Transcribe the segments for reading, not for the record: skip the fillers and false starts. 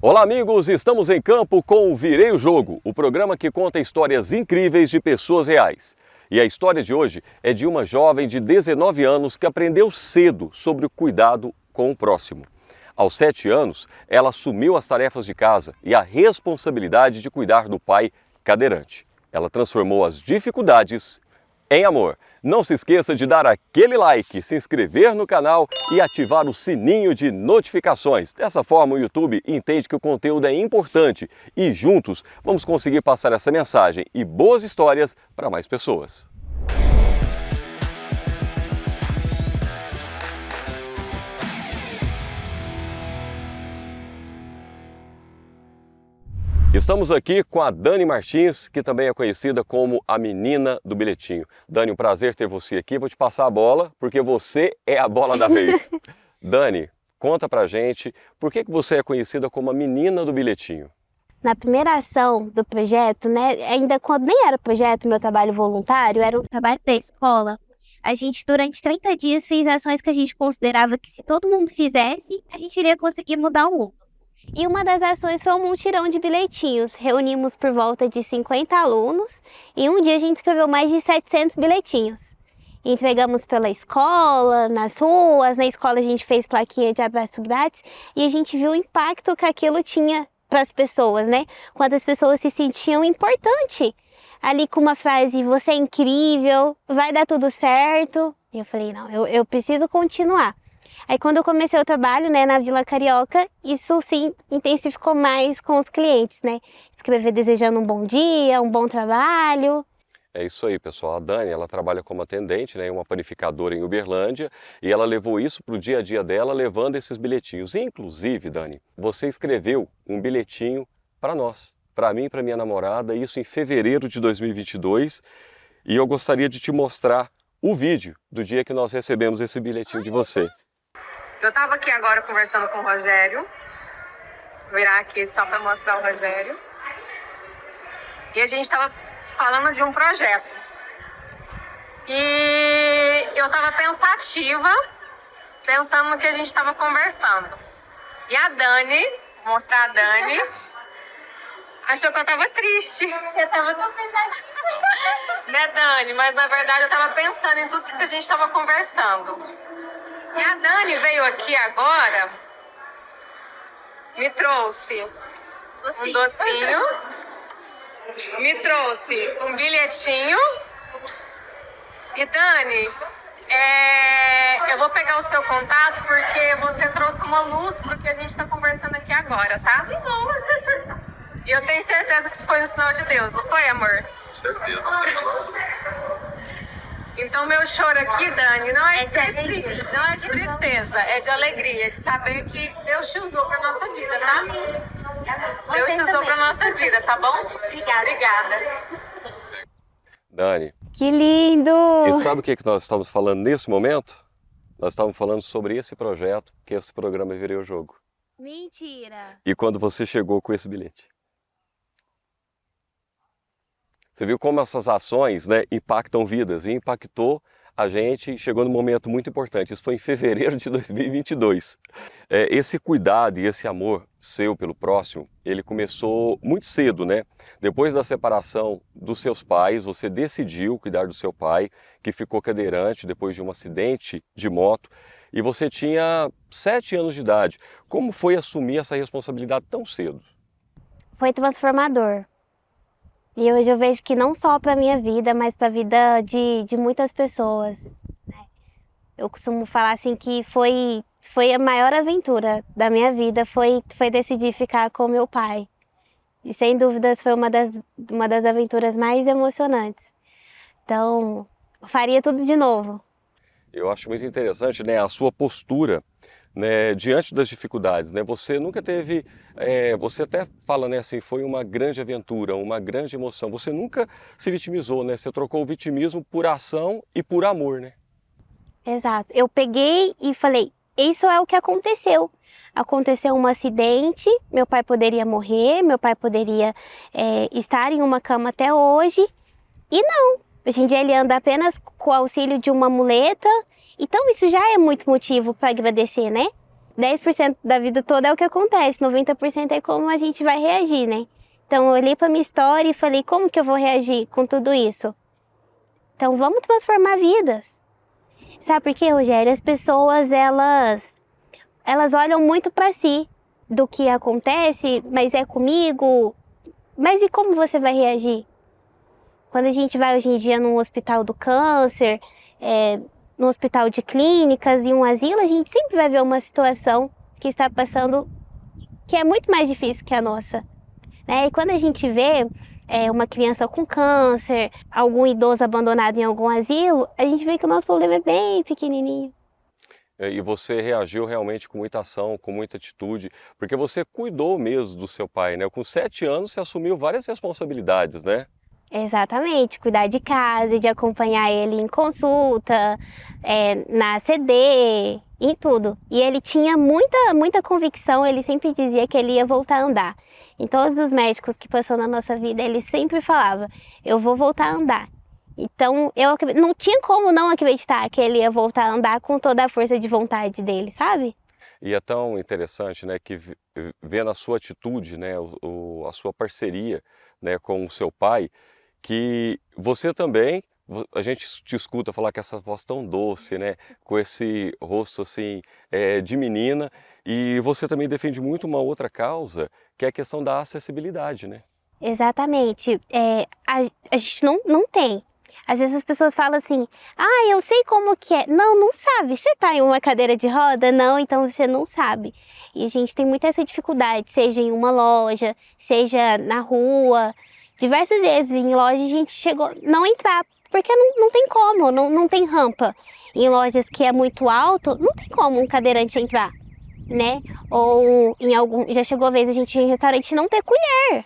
Olá amigos, estamos em campo com o Virei o Jogo, o programa que conta histórias incríveis de pessoas reais. E a história de hoje é de uma jovem de 19 anos que aprendeu cedo sobre o cuidado com o próximo. Aos 7 anos, ela assumiu as tarefas de casa e a responsabilidade de cuidar do pai cadeirante. Ela transformou as dificuldades em amor. Não se esqueça de dar aquele like, se inscrever no canal e ativar o sininho de notificações. Dessa forma o YouTube entende que o conteúdo é importante e juntos vamos conseguir passar essa mensagem e boas histórias para mais pessoas. Estamos aqui com a Dani Martins, que também é conhecida como a menina do bilhetinho. Dani, um prazer ter você aqui. Vou te passar a bola, porque você é a bola da vez. Dani, conta pra gente, por que você é conhecida como a menina do bilhetinho? Na primeira ação do projeto, ainda quando nem era projeto, meu trabalho voluntário, era um trabalho da escola. A gente, durante 30 dias, fez ações que a gente considerava que se todo mundo fizesse, a gente iria conseguir mudar o mundo. E uma das ações foi um mutirão de bilhetinhos. Reunimos por volta de 50 alunos e um dia a gente escreveu mais de 700 bilhetinhos. Entregamos pela escola, nas ruas, na escola a gente fez plaquinha de abraço grátis e a gente viu o impacto que aquilo tinha para as pessoas, né? Quando as pessoas se sentiam importantes. Ali com uma frase, você é incrível, vai dar tudo certo. E eu falei, não, eu preciso continuar. Aí quando eu comecei o trabalho, na Vila Carioca, isso sim intensificou mais com os clientes, Escrever desejando um bom dia, um bom trabalho. É isso aí, pessoal. A Dani, ela trabalha como atendente, em uma panificadora em Uberlândia, e ela levou isso para o dia a dia dela, levando esses bilhetinhos. E, inclusive, Dani, você escreveu um bilhetinho para nós, para mim e para minha namorada, isso em fevereiro de 2022, e eu gostaria de te mostrar o vídeo do dia que nós recebemos esse bilhetinho de você. Eu tava aqui agora conversando com o Rogério. Vou virar aqui só para mostrar o Rogério. E a gente tava falando de um projeto. E eu tava pensativa, pensando no que a gente tava conversando. E a Dani, vou mostrar a Dani, achou que eu tava triste. Eu tava tão pensativa. Né, Dani? Mas na verdade eu tava pensando em tudo que a gente tava conversando. E a Dani veio aqui agora, me trouxe um docinho, me trouxe um bilhetinho. E Dani, eu vou pegar o seu contato porque você trouxe uma luz pro que a gente tá conversando aqui agora, tá? E eu tenho certeza que isso foi um sinal de Deus, não foi, amor? Com certeza. Então meu choro aqui, Dani, não é de tristeza, é de alegria, de saber que Deus te usou para nossa vida, tá? Deus te usou para nossa vida, tá bom? Obrigada. Dani. Que lindo! E sabe o que nós estamos falando nesse momento? Nós estamos falando sobre esse projeto, que é esse programa Virei o Jogo. Mentira! E quando você chegou com esse bilhete? Você viu como essas ações impactam vidas e impactou a gente, chegou num momento muito importante. Isso foi em fevereiro de 2022. Esse cuidado e esse amor seu pelo próximo, ele começou muito cedo, Depois da separação dos seus pais, você decidiu cuidar do seu pai, que ficou cadeirante depois de um acidente de moto, e você tinha 7 anos de idade. Como foi assumir essa responsabilidade tão cedo? Foi transformador. E hoje eu vejo que não só para a minha vida, mas para a vida de muitas pessoas. Eu costumo falar assim que foi a maior aventura da minha vida, foi decidir ficar com meu pai. E sem dúvidas foi uma das aventuras mais emocionantes. Então, eu faria tudo de novo. Eu acho muito interessante a sua postura diante das dificuldades, Você nunca teve, você até fala, assim, foi uma grande aventura, uma grande emoção. Você nunca se vitimizou, Você trocou o vitimismo por ação e por amor, Exato. Eu peguei e falei, isso é o que aconteceu. Aconteceu um acidente, meu pai poderia morrer, meu pai poderia estar em uma cama até hoje. E não, hoje em dia ele anda apenas com o auxílio de uma muleta. Então isso já é muito motivo para agradecer, 10% da vida toda é o que acontece, 90% é como a gente vai reagir, né? Então eu olhei pra minha história e falei, como que eu vou reagir com tudo isso? Então vamos transformar vidas. Sabe por quê, Rogério? As pessoas, elas olham muito pra si, do que acontece, mas é comigo. Mas e como você vai reagir? Quando a gente vai hoje em dia num hospital do câncer, num hospital de clínicas e um asilo, a gente sempre vai ver uma situação que está passando que é muito mais difícil que a nossa, né? E quando a gente vê uma criança com câncer, algum idoso abandonado em algum asilo, a gente vê que o nosso problema é bem pequenininho. E você reagiu realmente com muita ação, com muita atitude, porque você cuidou mesmo do seu pai, né? Com 7 anos você assumiu várias responsabilidades, né? Exatamente, cuidar de casa, de acompanhar ele em consulta, na CD, em tudo. E ele tinha muita convicção, ele sempre dizia que ele ia voltar a andar. Em todos os médicos que passou na nossa vida, ele sempre falava, eu vou voltar a andar. Então, não tinha como não acreditar que ele ia voltar a andar com toda a força de vontade dele, sabe? E é tão interessante, né, que vendo a sua atitude, né, a sua parceria, né, com o seu pai, que você também, a gente te escuta falar que essa voz tão doce, né, com esse rosto assim de menina, e você também defende muito uma outra causa, que é a questão da acessibilidade, né? Exatamente. A gente não tem. Às vezes as pessoas falam assim, eu sei como que é. Não sabe. Você tá em uma cadeira de roda? Não, então você não sabe. E a gente tem muita essa dificuldade, seja em uma loja, seja na rua. Diversas vezes em loja a gente chegou não entrar, porque não tem como, não tem rampa. Em lojas que é muito alto, não tem como um cadeirante entrar, né? Ou já chegou a vez a gente ir em restaurante não ter colher.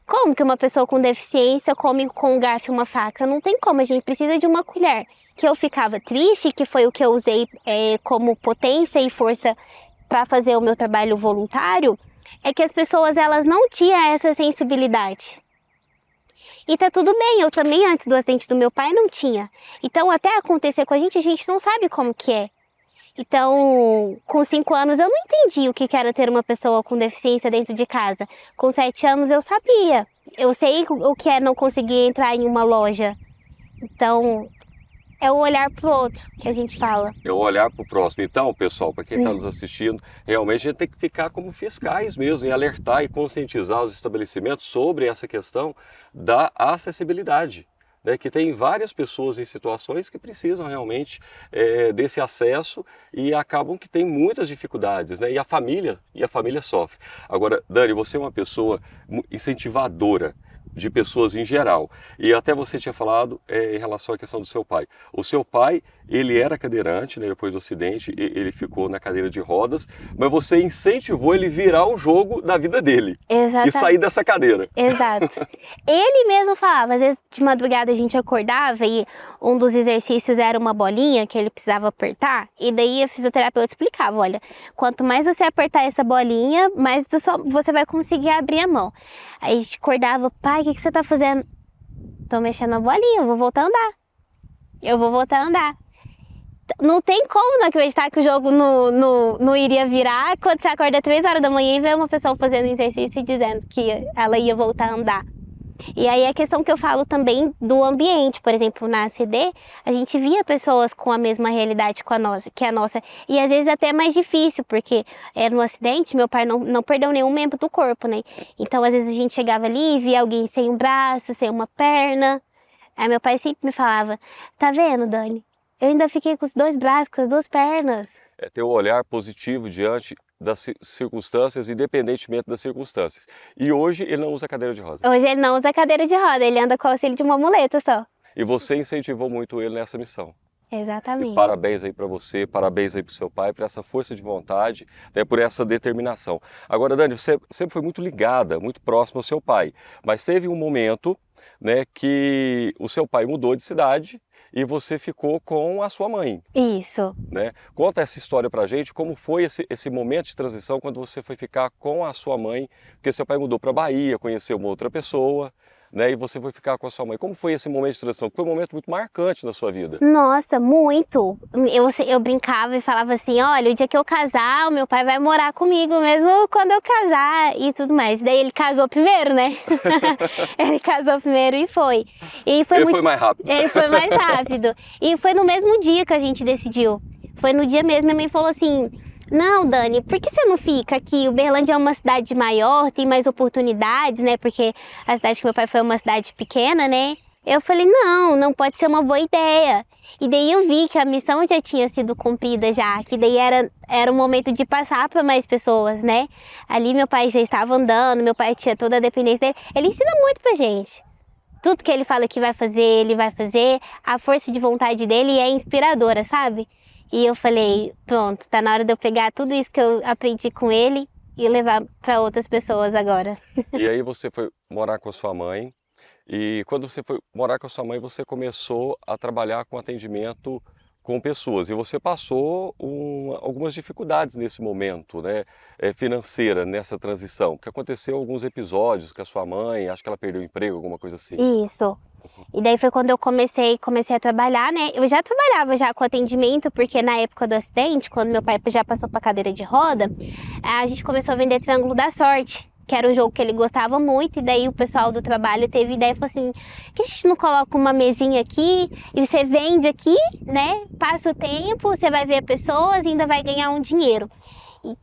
Como que uma pessoa com deficiência come com um garfo e uma faca? Não tem como, a gente precisa de uma colher. Que eu ficava triste, que foi o que eu usei como potência e força para fazer o meu trabalho voluntário, é que as pessoas elas não tinham essa sensibilidade. E tá tudo bem, eu também antes do acidente do meu pai não tinha. Então até acontecer com a gente não sabe como que é. Então, com 5 anos eu não entendi o que era ter uma pessoa com deficiência dentro de casa. Com 7 anos eu sabia. Eu sei o que é não conseguir entrar em uma loja. Então, é o olhar pro outro que a gente fala. É o olhar pro próximo. Então, pessoal, para quem está nos assistindo, realmente a gente tem que ficar como fiscais mesmo, e alertar e conscientizar os estabelecimentos sobre essa questão da acessibilidade. Né, que tem várias pessoas em situações que precisam realmente desse acesso e acabam que tem muitas dificuldades, né, e a família sofre. Agora, Dani, você é uma pessoa incentivadora de pessoas em geral, e até você tinha falado em relação à questão do seu pai. O seu pai, ele era cadeirante, né, depois do acidente, ele ficou na cadeira de rodas, mas você incentivou ele virar o jogo da vida dele. Exatamente. E sair dessa cadeira. Exato. Ele mesmo falava, às vezes de madrugada a gente acordava e um dos exercícios era uma bolinha que ele precisava apertar, e daí a fisioterapeuta explicava, olha, quanto mais você apertar essa bolinha, mais você vai conseguir abrir a mão. Aí a gente acordava, pai, o que você tá fazendo? Tô mexendo na bolinha, eu vou voltar a andar. Eu vou voltar a andar. Não tem como não acreditar que o jogo não iria virar quando você acorda 3 horas da manhã e vê uma pessoa fazendo exercício e dizendo que ela ia voltar a andar. E aí a questão que eu falo também do ambiente, por exemplo, na ACD, a gente via pessoas com a mesma realidade que a nossa, e às vezes até mais difícil, porque no acidente meu pai não perdeu nenhum membro do corpo, né? Então às vezes a gente chegava ali e via alguém sem um braço, sem uma perna. Aí meu pai sempre me falava, tá vendo, Dani? Eu ainda fiquei com os 2 braços, com as 2 pernas. É ter um olhar positivo diante das circunstâncias, independentemente das circunstâncias. E hoje ele não usa cadeira de rodas. Hoje ele não usa cadeira de roda, ele anda com o auxílio de uma muleta só. E você incentivou muito ele nessa missão. Exatamente. E parabéns aí para você, parabéns aí para o seu pai, por essa força de vontade, né, por essa determinação. Agora, Dani, você sempre foi muito ligada, muito próxima ao seu pai, mas teve um momento, né, que o seu pai mudou de cidade e você ficou com a sua mãe. Isso. Né? Conta essa história pra gente, como foi esse momento de transição quando você foi ficar com a sua mãe, porque seu pai mudou para Bahia, conheceu uma outra pessoa, né? E você foi ficar com a sua mãe. Como foi esse momento de transição? Foi um momento muito marcante na sua vida. Nossa, muito. Eu brincava e falava assim, olha, o dia que eu casar, o meu pai vai morar comigo, mesmo quando eu casar e tudo mais. Daí ele casou primeiro, né? Ele casou primeiro e foi. E foi Ele foi mais rápido. Ele foi mais rápido. E foi no mesmo dia que a gente decidiu. Foi no dia mesmo, minha mãe falou assim, não, Dani, por que você não fica aqui? Uberlândia é uma cidade maior, tem mais oportunidades, né? Porque a cidade que meu pai foi uma cidade pequena, né? Eu falei, não pode ser uma boa ideia. E daí eu vi que a missão já tinha sido cumprida já, que daí era o momento de passar para mais pessoas, né? Ali meu pai já estava andando, meu pai tinha toda a dependência dele. Ele ensina muito pra gente. Tudo que ele fala que vai fazer, ele vai fazer. A força de vontade dele é inspiradora, sabe? E eu falei, pronto, tá na hora de eu pegar tudo isso que eu aprendi com ele e levar para outras pessoas agora. E aí você foi morar com a sua mãe. E quando você foi morar com a sua mãe, você começou a trabalhar com atendimento com pessoas. E você passou algumas dificuldades nesse momento, né? Financeira, nessa transição. Que aconteceu alguns episódios com a sua mãe, acho que ela perdeu o emprego, alguma coisa assim. Isso. E daí foi quando eu comecei a trabalhar, né? Eu já trabalhava já com atendimento, porque na época do acidente, quando meu pai já passou para cadeira de roda, a gente começou a vender Triângulo da Sorte, que era um jogo que ele gostava muito, e daí o pessoal do trabalho teve ideia e falou assim, por que a gente não coloca uma mesinha aqui e você vende aqui, né? Passa o tempo, você vai ver pessoas e ainda vai ganhar um dinheiro.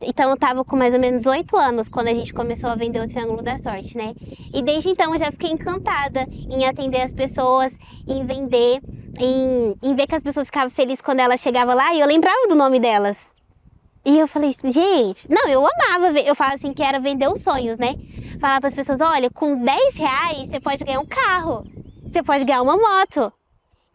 Então eu tava com mais ou menos 8 anos quando a gente começou a vender o Triângulo da Sorte, né? E desde então eu já fiquei encantada em atender as pessoas, em vender, em ver que as pessoas ficavam felizes quando elas chegavam lá e eu lembrava do nome delas. E eu falei assim, gente, não, eu amava ver, eu falo assim que era vender os sonhos, né? Falar para as pessoas, olha, com 10 reais você pode ganhar um carro, você pode ganhar uma moto.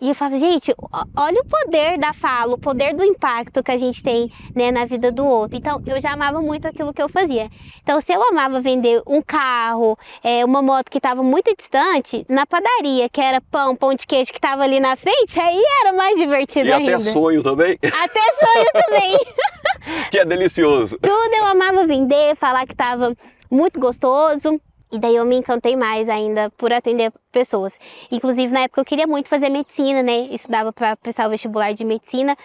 E eu falava, gente, olha o poder da fala, o poder do impacto que a gente tem, né, na vida do outro. Então, eu já amava muito aquilo que eu fazia. Então, se eu amava vender um carro, uma moto que estava muito distante, na padaria, que era pão de queijo que estava ali na frente, aí era mais divertido E ainda. até sonho também, Até sonho também. que é delicioso. Tudo eu amava vender, falar que estava muito gostoso. E daí eu me encantei mais ainda por atender pessoas. Inclusive, na época eu queria muito fazer medicina, né? Estudava para prestar o vestibular de medicina,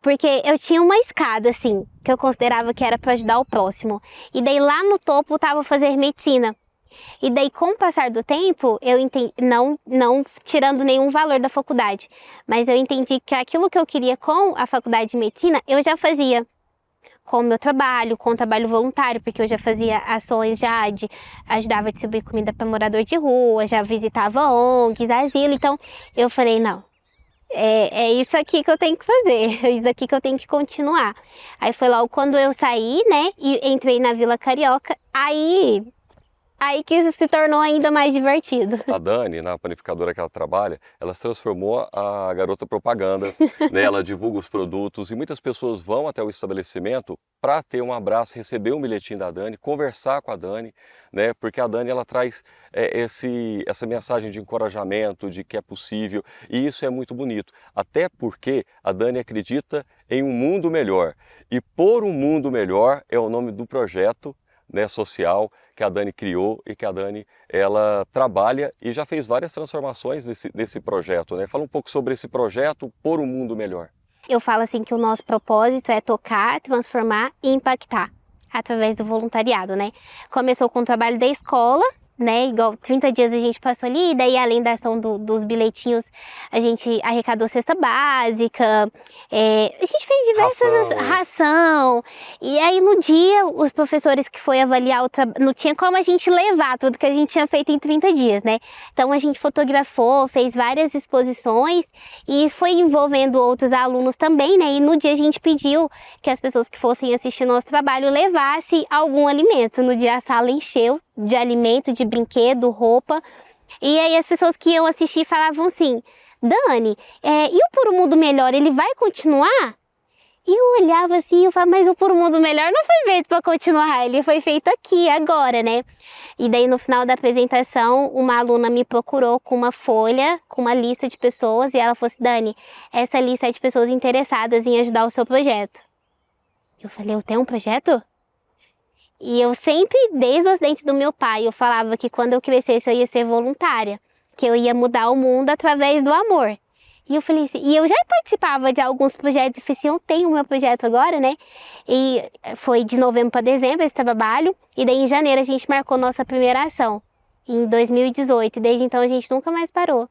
porque eu tinha uma escada, assim, que eu considerava que era para ajudar o próximo. E daí lá no topo estava fazer medicina. E daí, com o passar do tempo, eu entendi, não tirando nenhum valor da faculdade, mas eu entendi que aquilo que eu queria com a faculdade de medicina, eu já fazia. Com o meu trabalho, com o trabalho voluntário, porque eu já fazia ações ajudava a distribuir comida para morador de rua, já visitava ONGs, asilo, então eu falei, não, é isso aqui que eu tenho que fazer, é isso aqui que eu tenho que continuar. Aí foi logo quando eu saí, né, e entrei na Vila Carioca, aí que isso se tornou ainda mais divertido. A Dani, na panificadora que ela trabalha, ela se transformou a garota propaganda, né? Ela divulga os produtos e muitas pessoas vão até o estabelecimento para ter um abraço, receber um bilhetinho da Dani, conversar com a Dani, né? Porque a Dani ela traz essa mensagem de encorajamento, de que é possível, e isso é muito bonito. Até porque a Dani acredita em um mundo melhor. E por um mundo melhor é o nome do projeto, né, social que a Dani criou e que a Dani ela trabalha e já fez várias transformações desse projeto, né? Fala um pouco sobre esse projeto Por um Mundo Melhor. Eu falo assim que o nosso propósito é tocar, transformar e impactar através do voluntariado, né? Começou com o trabalho da escola, né? Igual 30 dias a gente passou ali, e daí além da ação dos bilhetinhos, a gente arrecadou cesta básica, a gente fez diversas ração. E aí no dia, os professores que foi avaliar o trabalho, não tinha como a gente levar tudo que a gente tinha feito em 30 dias, né? Então a gente fotografou, fez várias exposições e foi envolvendo outros alunos também, né? E no dia a gente pediu que as pessoas que fossem assistir nosso trabalho levassem algum alimento. No dia a sala encheu de alimento, de brinquedo, roupa. E aí as pessoas que iam assistir falavam assim, Dani, e o Por um Mundo Melhor, ele vai continuar? E eu olhava assim e eu falava, mas o Por um Mundo Melhor não foi feito para continuar, ele foi feito aqui, agora, né? E daí no final da apresentação, uma aluna me procurou com uma folha, com uma lista de pessoas, e ela falou assim, Dani, essa lista é de pessoas interessadas em ajudar o seu projeto. Eu falei, eu tenho um projeto? E eu sempre, desde os dentes do meu pai, eu falava que quando eu crescesse eu ia ser voluntária, que eu ia mudar o mundo através do amor. E eu falei assim, e eu já participava de alguns projetos, eu falei assim, eu tenho o meu projeto agora, né? E foi de novembro para dezembro esse trabalho, e daí em janeiro a gente marcou nossa primeira ação, em 2018, e desde então a gente nunca mais parou.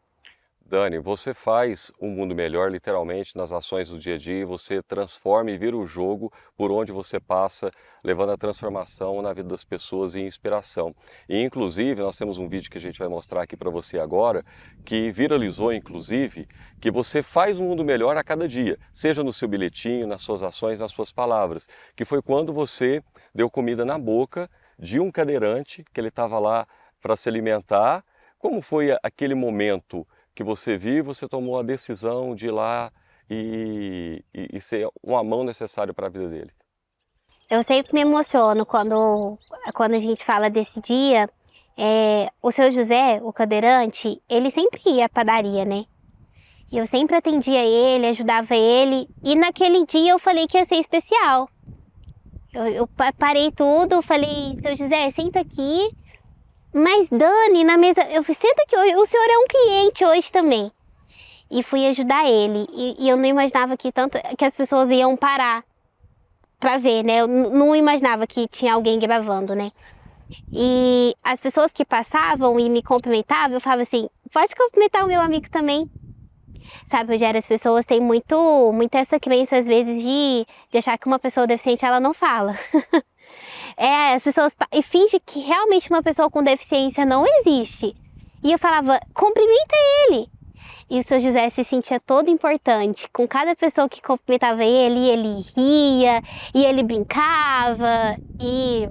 Dani, você faz um mundo melhor literalmente nas ações do dia a dia, você transforma e vira o jogo por onde você passa, levando a transformação na vida das pessoas e inspiração. E inclusive, nós temos um vídeo que a gente vai mostrar aqui para você agora, que viralizou inclusive, que você faz um mundo melhor a cada dia, seja no seu bilhetinho, nas suas ações, nas suas palavras, que foi quando você deu comida na boca de um cadeirante, que ele estava lá para se alimentar. Como foi aquele momento que você viu, você tomou a decisão de ir lá e ser uma mão necessária para a vida dele? Eu sempre me emociono quando a gente fala desse dia. O seu José, o cadeirante, ele sempre ia à padaria, né? E eu sempre atendia ele, ajudava ele. E naquele dia eu falei que ia ser especial. Eu parei tudo, falei, seu José, senta aqui. Mas Dani, na mesa, eu falei, senta aqui, o senhor é um cliente hoje também. E fui ajudar ele. E eu não imaginava que as pessoas iam parar pra ver, né? Eu não imaginava que tinha alguém gravando, né? E as pessoas que passavam e me cumprimentavam, eu falava assim, pode cumprimentar o meu amigo também. Sabe, Rogério, as pessoas têm muito essa crença, às vezes, de achar que uma pessoa deficiente, ela não fala. As pessoas fingem que realmente uma pessoa com deficiência não existe. E eu falava, cumprimenta ele. E o seu José se sentia todo importante. Com cada pessoa que cumprimentava ele ria, e ele brincava. E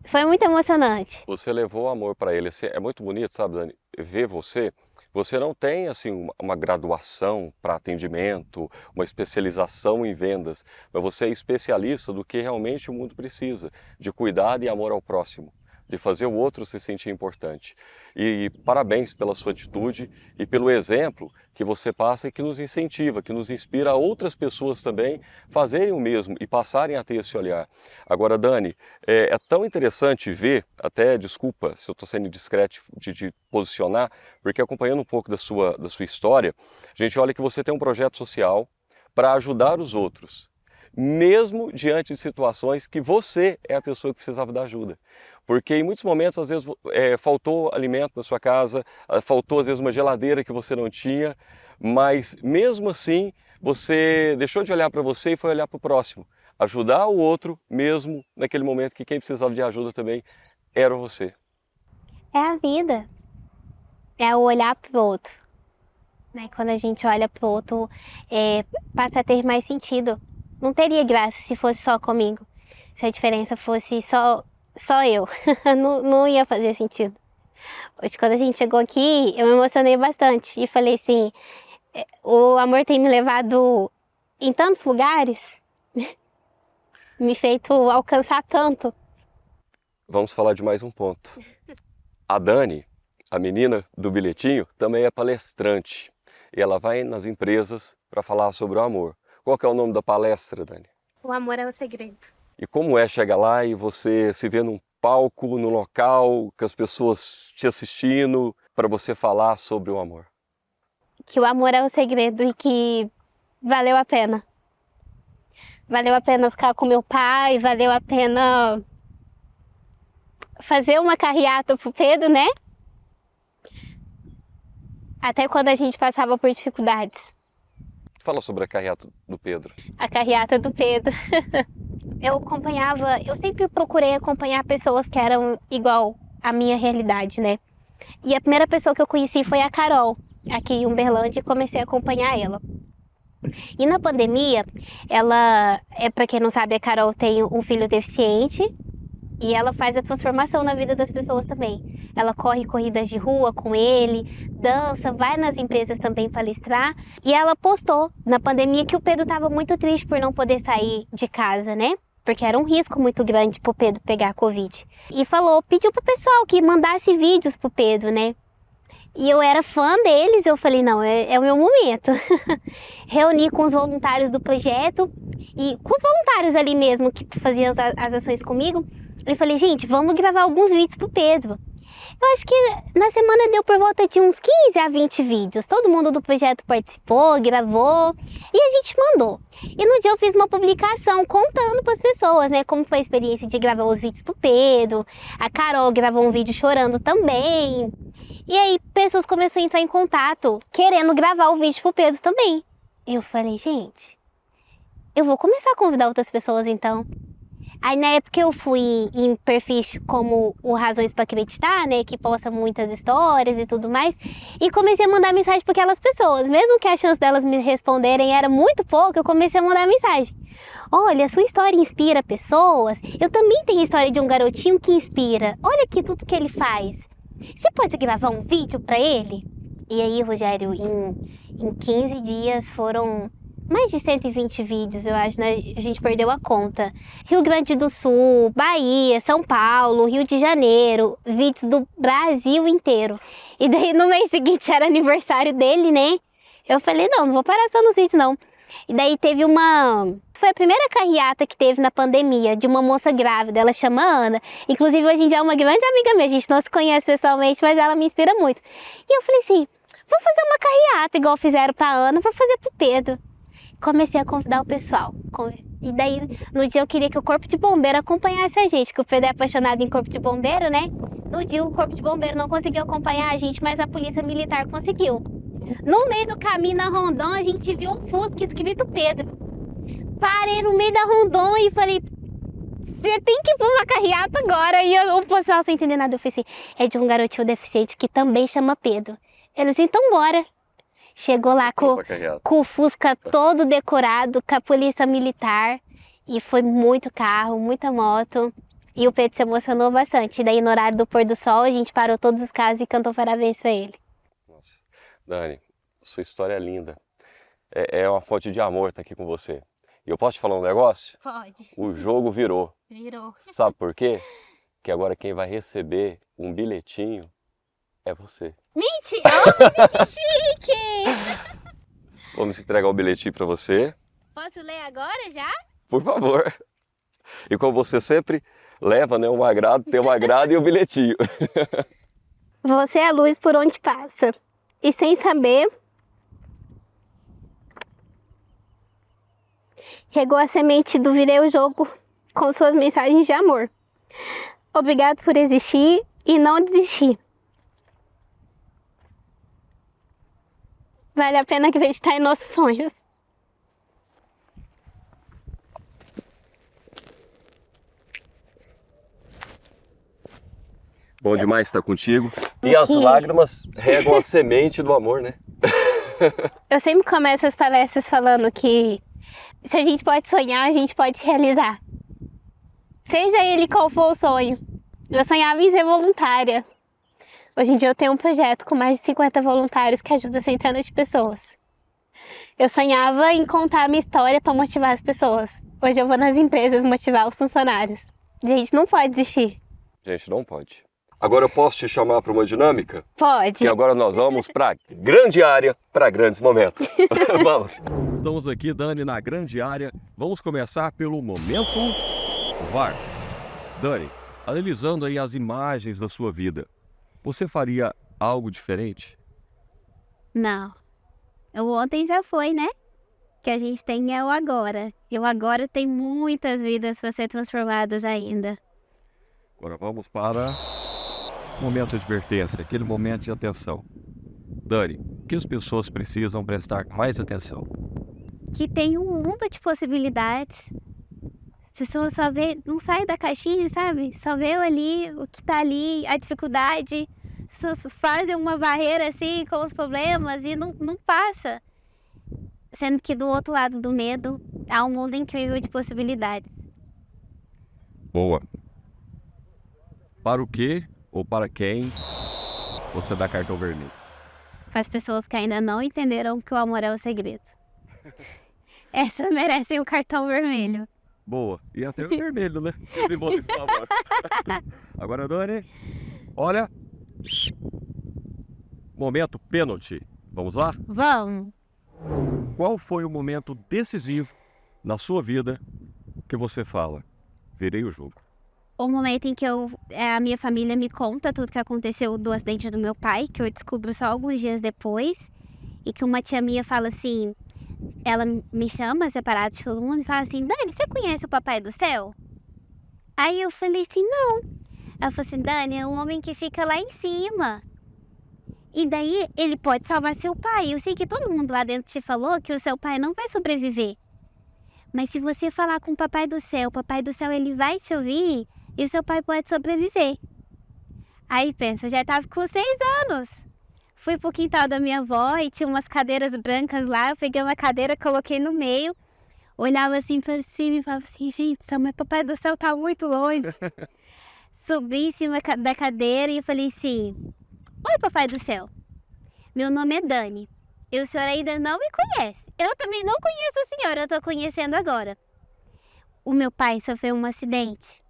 foi muito emocionante. Você levou amor para ele. É muito bonito, sabe, Dani? Ver você. Você não tem assim uma graduação para atendimento, uma especialização em vendas, mas você é especialista do que realmente o mundo precisa, de cuidado e amor ao próximo, de fazer o outro se sentir importante. E parabéns pela sua atitude e pelo exemplo que você passa e que nos incentiva, que nos inspira a outras pessoas também fazerem o mesmo e passarem a ter esse olhar. Agora, Dani, é tão interessante ver, até desculpa se eu estou sendo indiscreto de posicionar, porque acompanhando um pouco da sua história, a gente olha que você tem um projeto social para ajudar os outros, mesmo diante de situações que você é a pessoa que precisava da ajuda. Porque em muitos momentos, às vezes, faltou alimento na sua casa, faltou às vezes uma geladeira que você não tinha, mas mesmo assim, você deixou de olhar para você e foi olhar para o próximo. Ajudar o outro, mesmo naquele momento que quem precisava de ajuda também era você. É a vida. É o olhar para o outro. Né? Quando a gente olha para o outro, passa a ter mais sentido. Não teria graça se fosse só comigo. Se a diferença fosse só eu. não ia fazer sentido. Hoje, quando a gente chegou aqui, eu me emocionei bastante. E falei assim, o amor tem me levado em tantos lugares, me feito alcançar tanto. Vamos falar de mais um ponto. A Dani, a menina do bilhetinho, também é palestrante. E ela vai nas empresas para falar sobre o amor. Qual que é o nome da palestra, Dani? O amor é o segredo. E como é chegar lá e você se ver num palco, no local, com as pessoas te assistindo, para você falar sobre o amor? Que o amor é o segredo e que valeu a pena. Valeu a pena ficar com meu pai, valeu a pena fazer uma carreata pro Pedro, né? Até quando a gente passava por dificuldades. Fala sobre a carreata do Pedro. A carreata do Pedro. Eu sempre procurei acompanhar pessoas que eram igual à minha realidade, né? E a primeira pessoa que eu conheci foi a Carol, aqui em Uberlândia, e comecei a acompanhar ela. E na pandemia, pra quem não sabe, a Carol tem um filho deficiente e ela faz a transformação na vida das pessoas também. Ela corre corridas de rua com ele, dança, vai nas empresas também palestrar. E ela postou na pandemia que o Pedro estava muito triste por não poder sair de casa, né? Porque era um risco muito grande pro Pedro pegar a Covid. E pediu pro pessoal que mandasse vídeos pro Pedro, né? E eu era fã deles, eu falei, não, é o meu momento. Reuni com os voluntários do projeto e com os voluntários ali mesmo que faziam as ações comigo. Eu falei, gente, vamos gravar alguns vídeos pro Pedro. Eu acho que na semana deu por volta de uns 15 a 20 vídeos. Todo mundo do projeto participou, gravou e a gente mandou. E no dia eu fiz uma publicação contando para as pessoas, né, como foi a experiência de gravar os vídeos pro Pedro. A Carol gravou um vídeo chorando também. E aí pessoas começaram a entrar em contato querendo gravar o vídeo pro Pedro também. Eu falei, gente, eu vou começar a convidar outras pessoas então. Aí na época eu fui em perfis como o Razões para Acreditar, né, que posta muitas histórias e tudo mais, e comecei a mandar mensagem para aquelas pessoas, mesmo que a chance delas me responderem era muito pouca, eu comecei a mandar mensagem. Olha, a sua história inspira pessoas, eu também tenho a história de um garotinho que inspira, olha aqui tudo que ele faz. Você pode gravar um vídeo para ele? E aí, Rogério, em 15 dias foram mais de 120 vídeos, eu acho, né? A gente perdeu a conta. Rio Grande do Sul, Bahia, São Paulo, Rio de Janeiro, vídeos do Brasil inteiro. E daí no mês seguinte era aniversário dele, né? Eu falei, não vou parar só nos vídeos, não. E daí teve foi a primeira carreata que teve na pandemia, de uma moça grávida, ela chama Ana. Inclusive hoje em dia é uma grande amiga minha, a gente não se conhece pessoalmente, mas ela me inspira muito. E eu falei assim, vou fazer uma carreata igual fizeram pra Ana, vou fazer pro Pedro. Comecei a convidar o pessoal. E daí, no dia eu queria que o Corpo de Bombeiro acompanhasse a gente, que o Pedro é apaixonado em Corpo de Bombeiro, né? No dia o Corpo de Bombeiro não conseguiu acompanhar a gente, mas a Polícia Militar conseguiu. No meio do caminho na Rondon, a gente viu um Fusca escrito Pedro. Parei no meio da Rondon e falei, você tem que ir pra uma carreata agora. E o pessoal sem entender nada, eu falei assim, é de um garotinho deficiente que também chama Pedro. Eles, então bora. Chegou lá com o Fusca todo decorado, com a polícia militar. E foi muito carro, muita moto. E o Pedro se emocionou bastante. E daí no horário do pôr do sol, a gente parou todos os carros e cantou parabéns pra ele. Nossa. Dani, sua história é linda. É uma fonte de amor estar aqui com você. E eu posso te falar um negócio? Pode. O jogo virou. Virou. Sabe por quê? Que agora quem vai receber um bilhetinho é você. Mentira! Oh, que chique! Vamos entregar o bilhetinho para você. Posso ler agora já? Por favor. E como você sempre leva, né, um agrado, tem um agrado e o bilhetinho. Você é a luz por onde passa. E sem saber, regou a semente do Virei o Jogo com suas mensagens de amor. Obrigado por existir e não desistir. Vale a pena acreditar em nossos sonhos. Bom demais estar contigo. E as lágrimas regam a semente do amor, né? Eu sempre começo as palestras falando que se a gente pode sonhar, a gente pode realizar. Seja ele qual for o sonho. Eu sonhava em ser voluntária. Hoje em dia eu tenho um projeto com mais de 50 voluntários que ajuda centenas de pessoas. Eu sonhava em contar a minha história para motivar as pessoas. Hoje eu vou nas empresas motivar os funcionários. A gente não pode desistir. Gente, não pode. Agora eu posso te chamar para uma dinâmica? Pode. E agora nós vamos para grande área, para grandes momentos. Vamos. Estamos aqui, Dani, na grande área. Vamos começar pelo momento VAR. Dani, analisando aí as imagens da sua vida, você faria algo diferente? Não. O ontem já foi, né? Que a gente tem é o agora. E o agora tem muitas vidas para ser transformadas ainda. Agora vamos para o momento de advertência, aquele momento de atenção. Dani, o que as pessoas precisam prestar mais atenção? Que tem um mundo de possibilidades. A pessoa só vê, não sai da caixinha, sabe? Só vê ali, o que tá ali, a dificuldade. As pessoas fazem uma barreira assim com os problemas e não passa. Sendo que do outro lado do medo há um mundo incrível de possibilidades. Boa. Para o que ou para quem você dá cartão vermelho? Para as pessoas que ainda não entenderam que o amor é o segredo. Essas merecem o cartão vermelho. Boa. E até o vermelho, né? Desenvolve, por favor. Agora, Dani, olha. Momento pênalti. Vamos lá? Vamos. Qual foi o momento decisivo na sua vida que você fala, virei o jogo? O momento em que a minha família me conta tudo que aconteceu do acidente do meu pai, que eu descubro só alguns dias depois, e que uma tia minha fala assim, ela me chama separado de todo mundo e fala assim, Dani, você conhece o Papai do Céu? Aí eu falei assim, não. Ela falou assim, Dani, é um homem que fica lá em cima. E daí ele pode salvar seu pai. Eu sei que todo mundo lá dentro te falou que o seu pai não vai sobreviver. Mas se você falar com o Papai do Céu ele vai te ouvir e o seu pai pode sobreviver. Aí pensa, eu já estava com 6 anos. Fui pro quintal da minha avó e tinha umas cadeiras brancas lá. Eu peguei uma cadeira, coloquei no meio. Olhava assim pra cima e falava assim, gente, mas Papai do Céu tá muito longe. Subi em cima da cadeira e falei assim, oi Papai do Céu, meu nome é Dani. E o senhor ainda não me conhece. Eu também não conheço a senhora, eu tô conhecendo agora. O meu pai sofreu um acidente.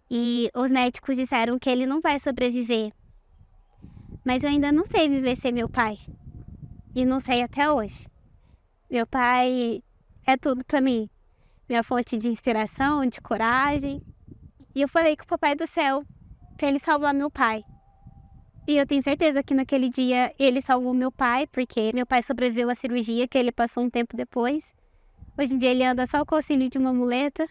E os médicos disseram que ele não vai sobreviver. Mas eu ainda não sei viver sem meu pai. E não sei até hoje. Meu pai é tudo pra mim. Minha fonte de inspiração, de coragem. E eu falei com o Papai do Céu pra ele salvar meu pai. E eu tenho certeza que naquele dia ele salvou meu pai, porque meu pai sobreviveu à cirurgia que ele passou um tempo depois. Hoje em dia ele anda só com o auxílio de uma muleta.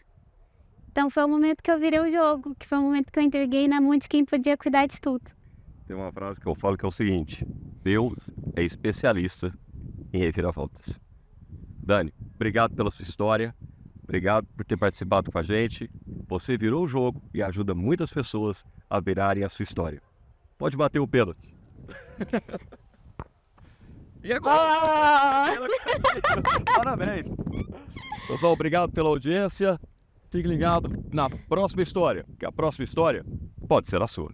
Então foi o momento que eu virei o jogo, que foi o momento que eu entreguei na mão de quem podia cuidar de tudo. Tem uma frase que eu falo que é o seguinte, Deus é especialista em reviravoltas. Dani, obrigado pela sua história, obrigado por ter participado com a gente. Você virou o jogo e ajuda muitas pessoas a virarem a sua história. Pode bater o pênalti. E agora? Parabéns. Pessoal, obrigado pela audiência. Fique ligado na próxima história, que a próxima história pode ser a sua.